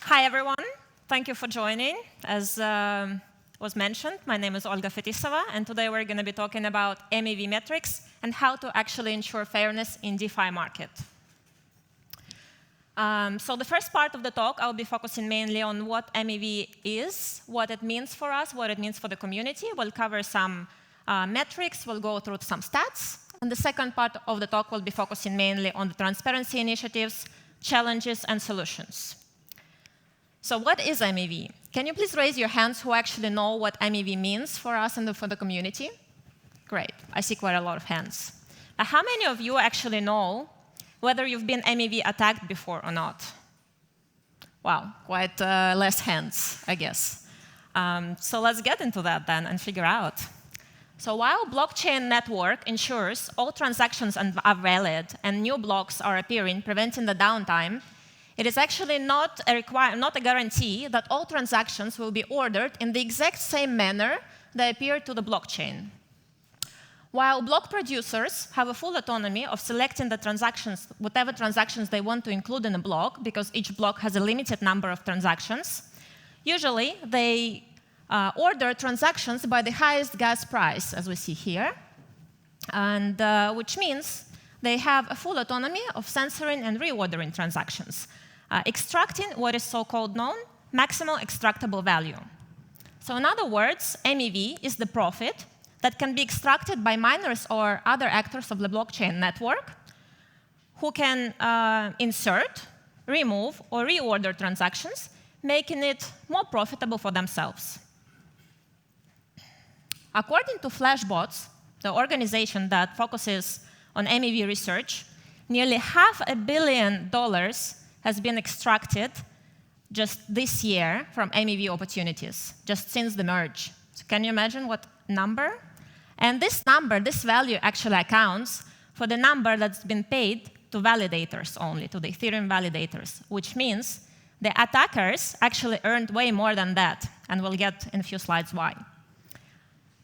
Hi, everyone. Thank you for joining. As was mentioned, my name is Olga Fetisova, and today we're going to be talking about MEV metrics and how to actually ensure fairness in DeFi market. So the first part of the talk, I'll be focusing mainly on what MEV is, what it means for us, what it means for the community. We'll cover some metrics. We'll go through some stats. And the second part of the talk will be focusing mainly on the transparency initiatives, challenges, and solutions. So what is MEV? Can you please raise your hands who actually know what MEV means for us and for the community? Great. I see quite a lot of hands. How many of you actually know whether you've been MEV attacked before or not? Wow, quite less hands, I guess. So let's get into that then and figure out. So while blockchain network ensures all transactions are valid and new blocks are appearing, preventing the downtime, it is actually not a guarantee that all transactions will be ordered in the exact same manner they appear to the blockchain. While block producers have a full autonomy of selecting the transactions, whatever transactions they want to include in a block, because each block has a limited number of transactions, usually they order transactions by the highest gas price, as we see here, and which means they have a full autonomy of censoring and reordering transactions, extracting what is so-called known maximal extractable value. So in other words, MEV is the profit that can be extracted by miners or other actors of the blockchain network who can insert, remove, or reorder transactions, making it more profitable for themselves. According to Flashbots, the organization that focuses on MEV research, nearly $500 million has been extracted just this year from MEV opportunities, just since the merge. So can you imagine what number? And this number, this value actually accounts for the number that's been paid to validators only, to the Ethereum validators, which means the attackers actually earned way more than that, and we'll get in a few slides why.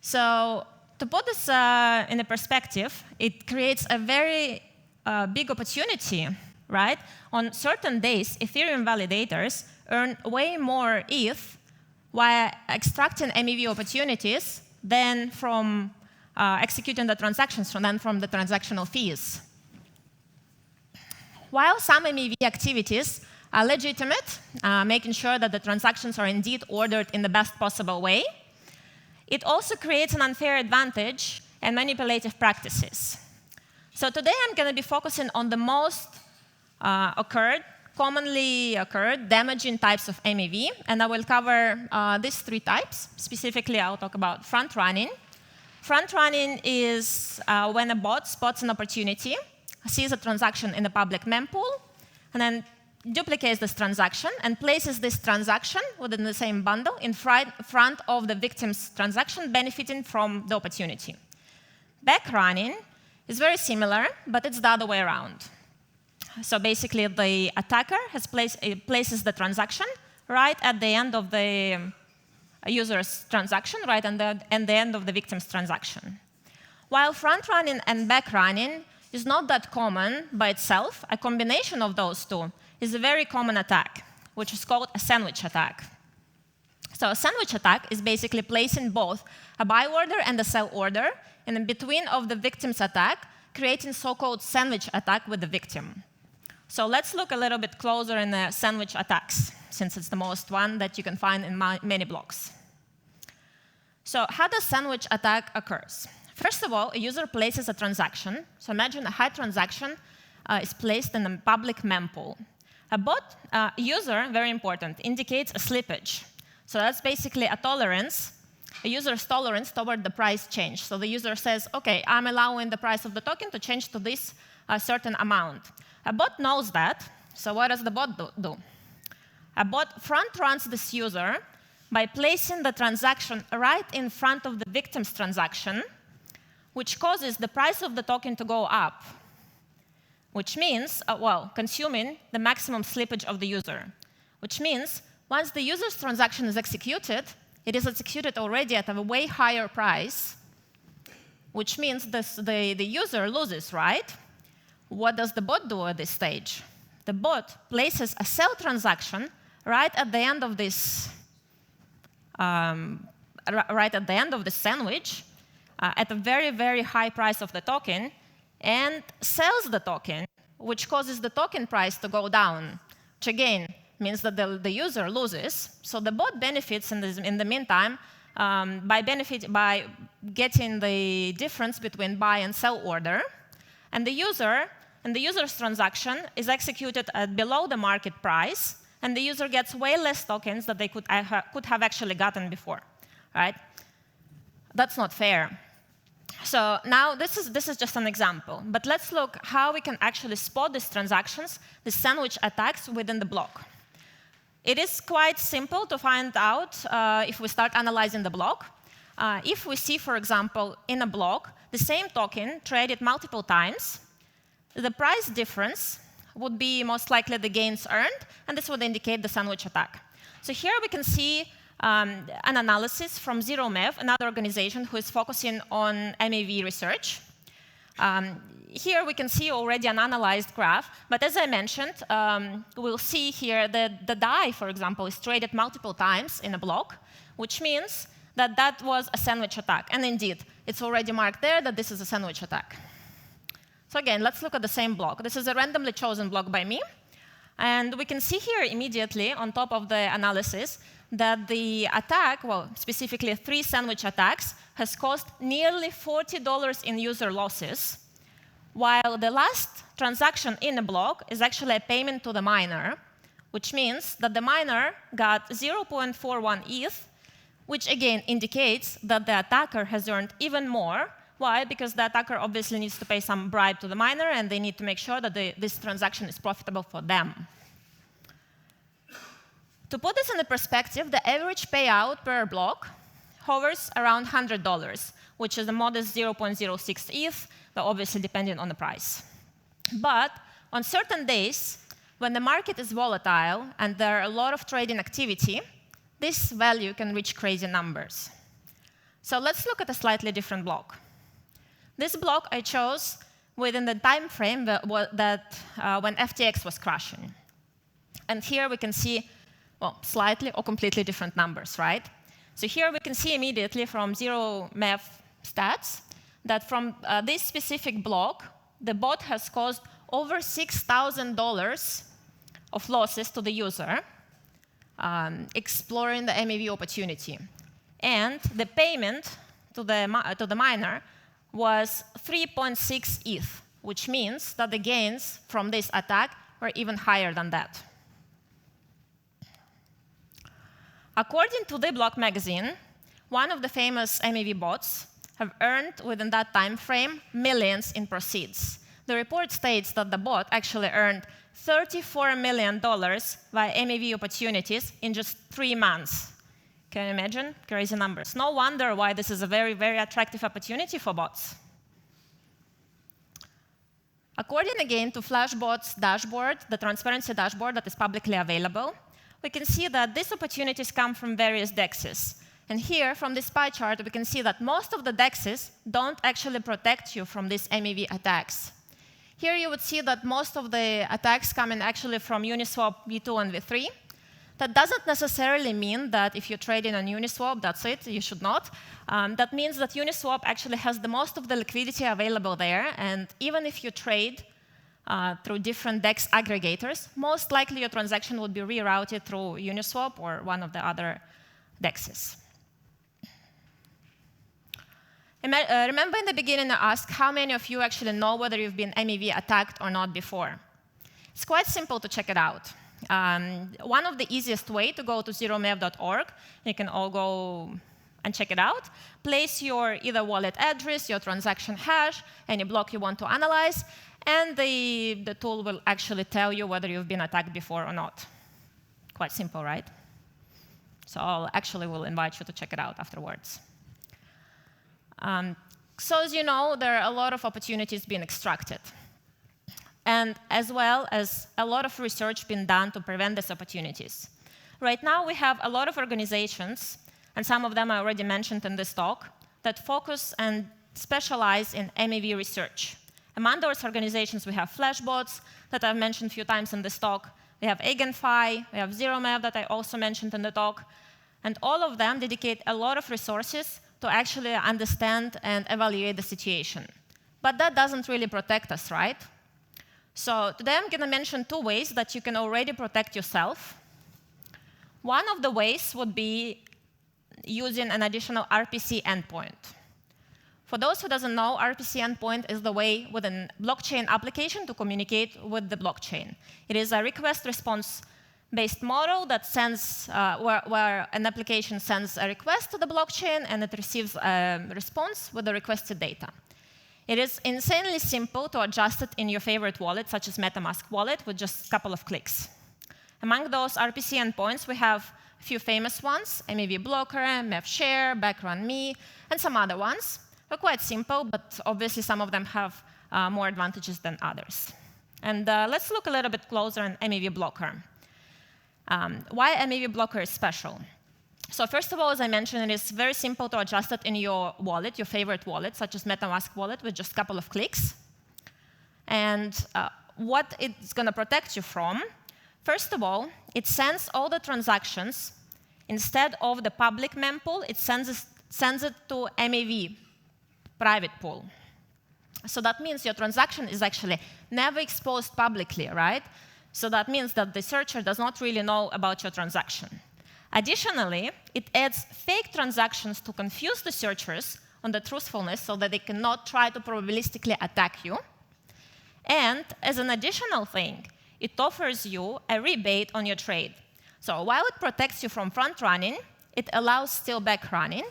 So to put this in a perspective, it creates a very big opportunity, right? On certain days, Ethereum validators earn way more ETH while extracting MEV opportunities than from executing the transactions than from the transactional fees. While some MEV activities are legitimate, making sure that the transactions are indeed ordered in the best possible way, it also creates an unfair advantage and manipulative practices. So today I'm going to be focusing on the most commonly occurred damaging types of MEV, and I will cover these three types. Specifically, I'll talk about front-running. Front-running is when a bot spots an opportunity, sees a transaction in a public mempool, and then duplicates this transaction and places this transaction within the same bundle in front of the victim's transaction, benefiting from the opportunity. Back-running is very similar, but it's the other way around. So basically, the attacker places the transaction right at the end of the user's transaction, right at the end of the victim's transaction. While front-running and back-running is not that common by itself, a combination of those two is a very common attack, which is called a sandwich attack. So a sandwich attack is basically placing both a buy order and a sell order in between of the victim's attack, creating so-called sandwich attack with the victim. So let's look a little bit closer in the sandwich attacks, since it's the most one that you can find in many blocks. So how does sandwich attack occurs? First of all, a user places a transaction. So imagine a high transaction is placed in a public mempool. A bot user, very important, indicates a slippage. So that's basically a tolerance, a user's tolerance toward the price change. So the user says, OK, I'm allowing the price of the token to change to this certain amount. A bot knows that, so what does the bot do? A bot front-runs this user by placing the transaction right in front of the victim's transaction, which causes the price of the token to go up, which means, consuming the maximum slippage of the user, which means once the user's transaction is executed, it is executed already at a way higher price, which means the user loses, right? What does the bot do at this stage? The bot places a sell transaction right at the end of this, sandwich, at a very, very high price of the token, and sells the token, which causes the token price to go down, which again means that the user loses. So the bot benefits in the meantime by getting the difference between buy and sell order, and the user's transaction is executed at below the market price, and the user gets way less tokens that they could have actually gotten before, right? That's not fair. So now this is just an example, but let's look how we can actually spot these transactions, the sandwich attacks within the block. It is quite simple to find out if we start analyzing the block. If we see, for example, in a block, the same token traded multiple times, the price difference would be most likely the gains earned, and this would indicate the sandwich attack. So here we can see an analysis from MEV, another organization who is focusing on MEV research. Here we can see already an analyzed graph, but as I mentioned, we'll see here that the DAI, for example, is traded multiple times in a block, which means that that was a sandwich attack. And indeed, it's already marked there that this is a sandwich attack. So again, let's look at the same block. This is a randomly chosen block by me. And we can see here immediately on top of the analysis that the attack, well, specifically 3 sandwich attacks, has cost nearly $40 in user losses, while the last transaction in a block is actually a payment to the miner, which means that the miner got 0.41 ETH, which again indicates that the attacker has earned even more. Why? Because the attacker obviously needs to pay some bribe to the miner, and they need to make sure that this transaction is profitable for them. To put this into perspective, the average payout per block hovers around $100, which is a modest 0.06 ETH, but obviously depending on the price. But on certain days, when the market is volatile and there are a lot of trading activity, this value can reach crazy numbers. So let's look at a slightly different block. This block I chose within the time frame when FTX was crashing. And here we can see, well, slightly or completely different numbers, right? So here we can see immediately from MEV stats that from this specific block, the bot has caused over $6,000 of losses to the user, exploring the MEV opportunity. And the payment to the miner was 3.6 ETH, which means that the gains from this attack were even higher than that. According to The Block magazine, one of the famous MEV bots have earned within that time frame millions in proceeds. The report states that the bot actually earned $34 million via MEV opportunities in just 3 months. Can you imagine? Crazy numbers. No wonder why this is a very, very attractive opportunity for bots. According again to Flashbot's dashboard, the transparency dashboard that is publicly available, we can see that these opportunities come from various DEXs. And here, from this pie chart, we can see that most of the DEXs don't actually protect you from these MEV attacks. Here you would see that most of the attacks come in actually from Uniswap V2 and V3. That doesn't necessarily mean that if you're trading on Uniswap, that's it, you should not. That means that Uniswap actually has the most of the liquidity available there, and even if you trade through different DEX aggregators, most likely your transaction would be rerouted through Uniswap or one of the other DEXs. Remember in the beginning I asked how many of you actually know whether you've been MEV attacked or not before? It's quite simple to check it out. One of the easiest way to go to zeromev.org, you can all go and check it out, place your either wallet address, your transaction hash, any block you want to analyze, and the tool will actually tell you whether you've been attacked before or not. Quite simple, right? So I'll actually will invite you to check it out afterwards. So as you know, there are a lot of opportunities being extracted. And as well as a lot of research being done to prevent these opportunities. Right now, we have a lot of organizations, and some of them I already mentioned in this talk, that focus and specialize in MEV research. Among those organizations, we have Flashbots that I've mentioned a few times in this talk. we have EigenPhi, we have ZeroMev that I also mentioned in the talk, and all of them dedicate a lot of resources to actually understand and evaluate the situation. But that doesn't really protect us, right? So today I'm going to mention 2 ways that you can already protect yourself. One of the ways would be using an additional RPC endpoint. For those who doesn't know, RPC endpoint is the way within blockchain application to communicate with the blockchain. It is a request-response-based model that sends, where an application sends a request to the blockchain and it receives a response with the requested data. It is insanely simple to adjust it in your favorite wallet, such as MetaMask wallet, with just a couple of clicks. Among those RPC endpoints, we have a few famous ones: MEV blocker, MEV share, background me, and some other ones. They're quite simple, but obviously some of them have more advantages than others. And let's look a little bit closer on MEV blocker. Why MEV blocker is special? So first of all, as I mentioned, it is very simple to adjust it in your wallet, your favorite wallet, such as MetaMask wallet, with just a couple of clicks. And what it's going to protect you from, first of all, it sends all the transactions. Instead of the public mempool, it sends it to MEV, private pool. So that means your transaction is actually never exposed publicly, right? So that means that the searcher does not really know about your transaction. Additionally, it adds fake transactions to confuse the searchers on the truthfulness so that they cannot try to probabilistically attack you. And as an additional thing, it offers you a rebate on your trade. So while it protects you from front running, it allows still back running.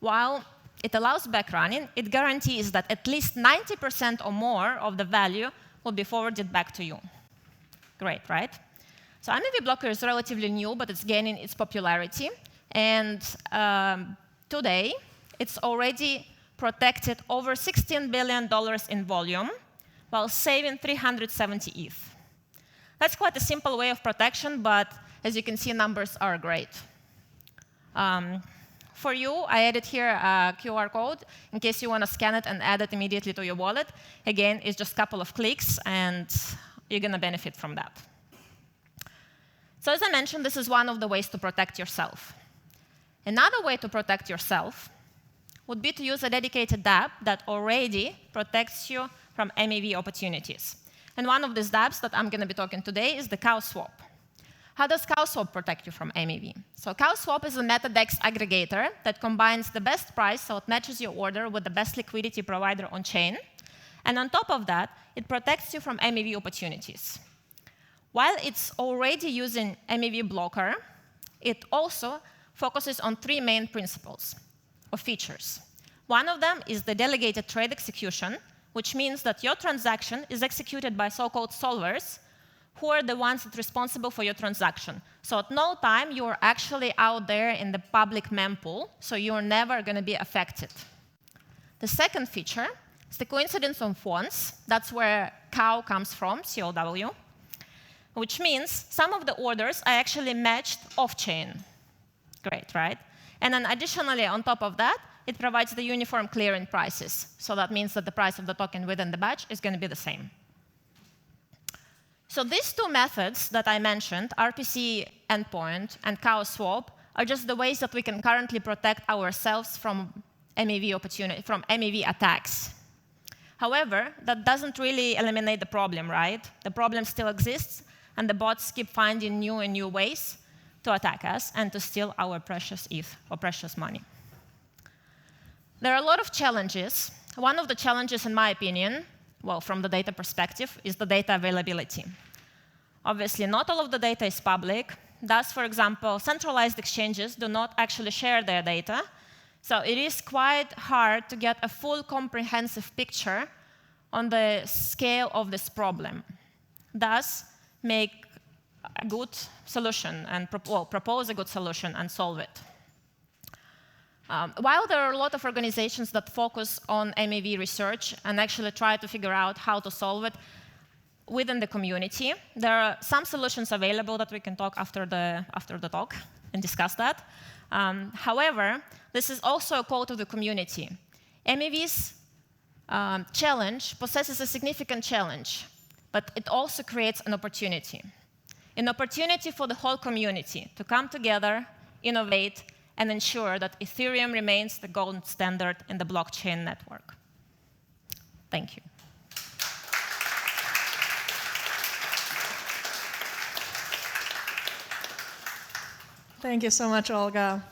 While it allows back running, it guarantees that at least 90% or more of the value will be forwarded back to you. Great, right? So MEV blocker is relatively new, but it's gaining its popularity. And today, it's already protected over $16 billion in volume, while saving 370 ETH. That's quite a simple way of protection, but as you can see, numbers are great. For you, I added here a QR code in case you want to scan it and add it immediately to your wallet. Again, it's just a couple of clicks, and you're going to benefit from that. So as I mentioned, this is one of the ways to protect yourself. Another way to protect yourself would be to use a dedicated dApp that already protects you from MEV opportunities. And one of these dApps that I'm going to be talking today is the CowSwap. How does CowSwap protect you from MEV? So CowSwap is a MetaDex aggregator that combines the best price, so it matches your order with the best liquidity provider on chain. And on top of that, it protects you from MEV opportunities. While it's already using MEV blocker, it also focuses on 3 main principles or features. One of them is the delegated trade execution, which means that your transaction is executed by so-called solvers, who are the ones that are responsible for your transaction. So at no time you are actually out there in the public mempool, so you're never going to be affected. The second feature is the coincidence of funds. That's where cow comes from, COW. Which means some of the orders are actually matched off-chain. Great, right? And then additionally, on top of that, it provides the uniform clearing prices. So that means that the price of the token within the batch is going to be the same. So these 2 methods that I mentioned, RPC endpoint and CowSwap, are just the ways that we can currently protect ourselves from MEV attacks. However, that doesn't really eliminate the problem, right? The problem still exists, and the bots keep finding new and new ways to attack us and to steal our precious ETH or precious money. There are a lot of challenges. One of the challenges, in my opinion, well, from the data perspective, is the data availability. Obviously, not all of the data is public. Thus, for example, centralized exchanges do not actually share their data. So it is quite hard to get a full comprehensive picture on the scale of this problem. Thus, make a good solution and propose a good solution and solve it. While there are a lot of organizations that focus on MEV research and actually try to figure out how to solve it within the community, there are some solutions available that we can talk after the talk and discuss that. However, this is also a call to the community. MEV's challenge possesses a significant challenge, but it also creates an opportunity. an opportunity for the whole community to come together, innovate, and ensure that Ethereum remains the gold standard in the blockchain network. Thank you. Thank you so much, Olga.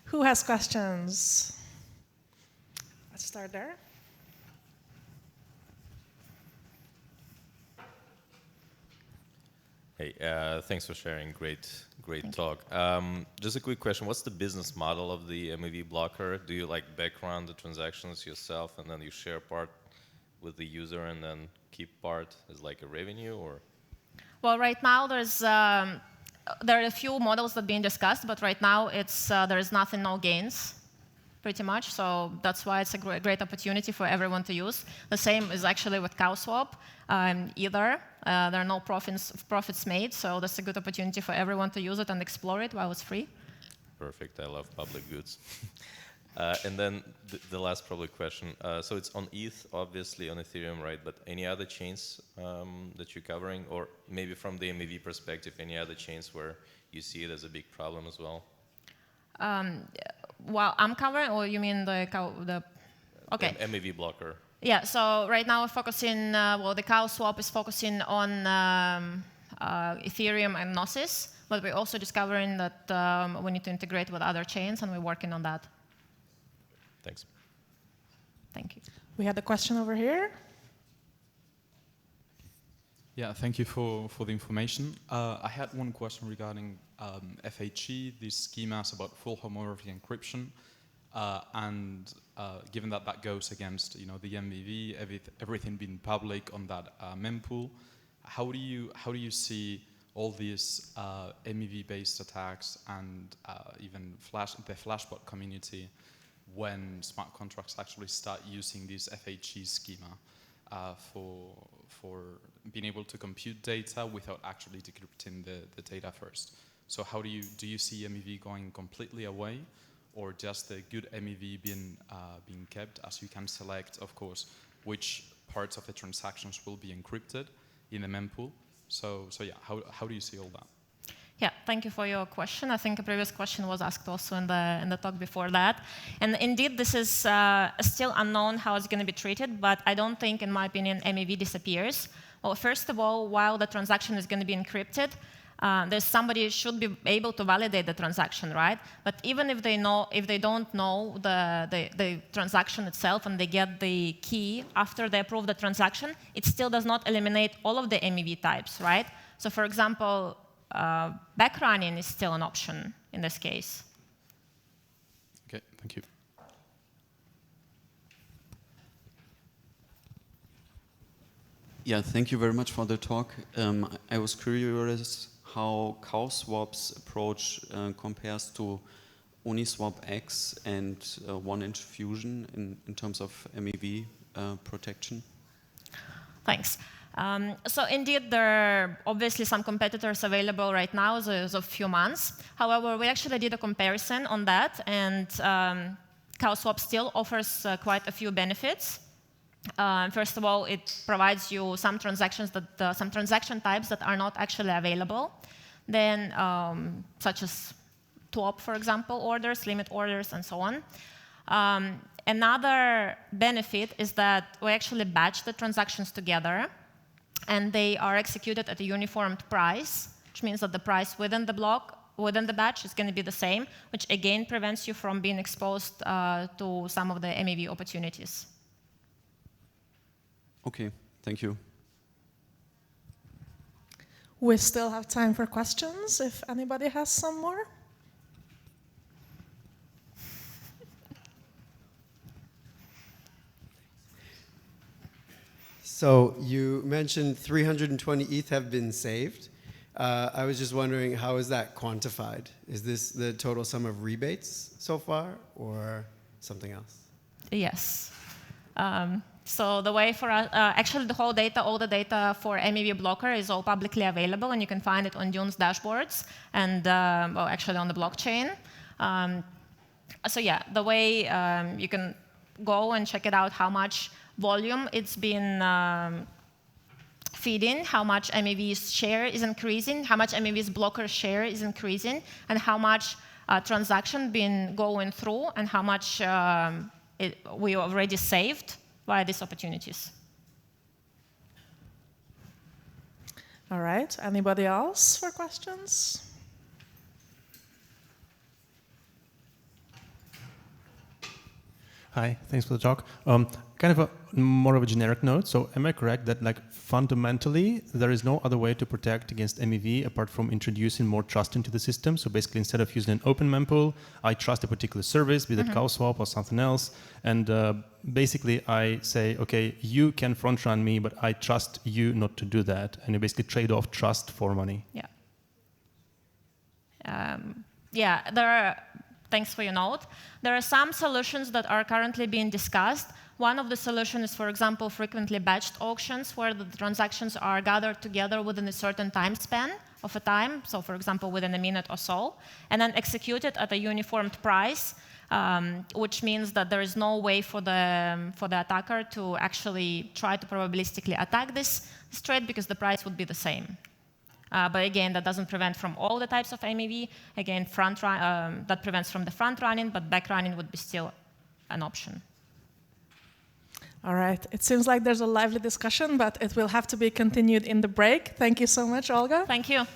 Who has questions? Let's start there. Hey, thanks for sharing. Great talk. Just a quick question. What's the business model of the MEV blocker? Do you like background the transactions yourself and then you share part with the user and then keep part as like a revenue, or? Well, right now there are a few models that are being discussed, but right now there is nothing, no gains, pretty much. So that's why it's a great opportunity for everyone to use. The same is actually with CowSwap. There are no profits made, so that's a good opportunity for everyone to use it and explore it while it's free. Perfect. I love public goods. And then the last probably question. So it's on ETH, obviously on Ethereum, right? But any other chains that you're covering, or maybe from the MEV perspective, any other chains where you see it as a big problem as well? Well, I'm covering, or you mean the okay. The MEV blocker. Yeah. So right now we're focusing. Well, the CowSwap is focusing on Ethereum and Gnosis, but we're also discovering that we need to integrate with other chains, and we're working on that. Thanks. Thank you. We had a question over here. Yeah, thank you for the information. I had one question regarding FHE, these schemas about full homomorphic encryption, and given that that goes against the MEV, everything being public on that mempool, how do you see all these MEV-based attacks and even the Flashbot community when smart contracts actually start using this FHE schema for being able to compute data without actually decrypting the data first? So how do you see MEV going completely away, or just the good MEV being kept, as you can select, of course, which parts of the transactions will be encrypted in the mempool? So yeah, how do you see all that? Yeah, thank you for your question. I think a previous question was asked also in the talk before that. And indeed, this is still unknown how it's going to be treated, but I don't think, in my opinion, MEV disappears. Well, first of all, while the transaction is going to be encrypted, there's somebody who should be able to validate the transaction, right? But even if they don't know the transaction itself and they get the key after they approve the transaction, it still does not eliminate all of the MEV types, right? So for example, backrunning is still an option in this case. Okay, thank you. Yeah, thank you very much for the talk. I was curious how CowSwap's approach compares to Uniswap X and 1inch Fusion in terms of MEV protection. Thanks. So indeed, there are obviously some competitors available right now as of a few months. However, we actually did a comparison on that, and CowSwap still offers quite a few benefits. First of all, it provides you some transaction types that are not actually available. Then, such as TWAP, for example, orders, limit orders, and so on. Another benefit is that we actually batch the transactions together, and they are executed at a uniformed price, which means that the price within the block, within the batch, is going to be the same, which again prevents you from being exposed to some of the MEV opportunities. Okay, thank you. We still have time for questions, if anybody has some more. So you mentioned 320 ETH have been saved. I was just wondering, how is that quantified? Is this the total sum of rebates so far, or something else? Yes. So the way for us, actually the whole data, all the data for MEV blocker is all publicly available, and you can find it on Dune's dashboards and well, actually on the blockchain. So yeah, the way you can go and check it out how much volume it's been feeding, how much MEV's share is increasing, how much MEV's blocker share is increasing, and how much transaction been going through, and how much we already saved via these opportunities. All right, anybody else for questions? Hi, thanks for the talk. Kind of a more of a generic note. So am I correct that like fundamentally there is no other way to protect against MEV apart from introducing more trust into the system? So basically instead of using an open mempool, I trust a particular service, be that CowSwap or something else. And basically I say, okay, you can front run me, but I trust you not to do that. And you basically trade off trust for money. Yeah. Thanks for your note. There are some solutions that are currently being discussed. One of the solutions is, for example, frequently batched auctions, where the transactions are gathered together within a certain time span of a time, so for example, within a minute or so, and then executed at a uniformed price, which means that there is no way for the attacker to actually try to probabilistically attack this trade because the price would be the same. But again, that doesn't prevent from all the types of MEV. Again, that prevents from the front running, but back running would be still an option. All right, it seems like there's a lively discussion, but it will have to be continued in the break. Thank you so much, Olga. Thank you.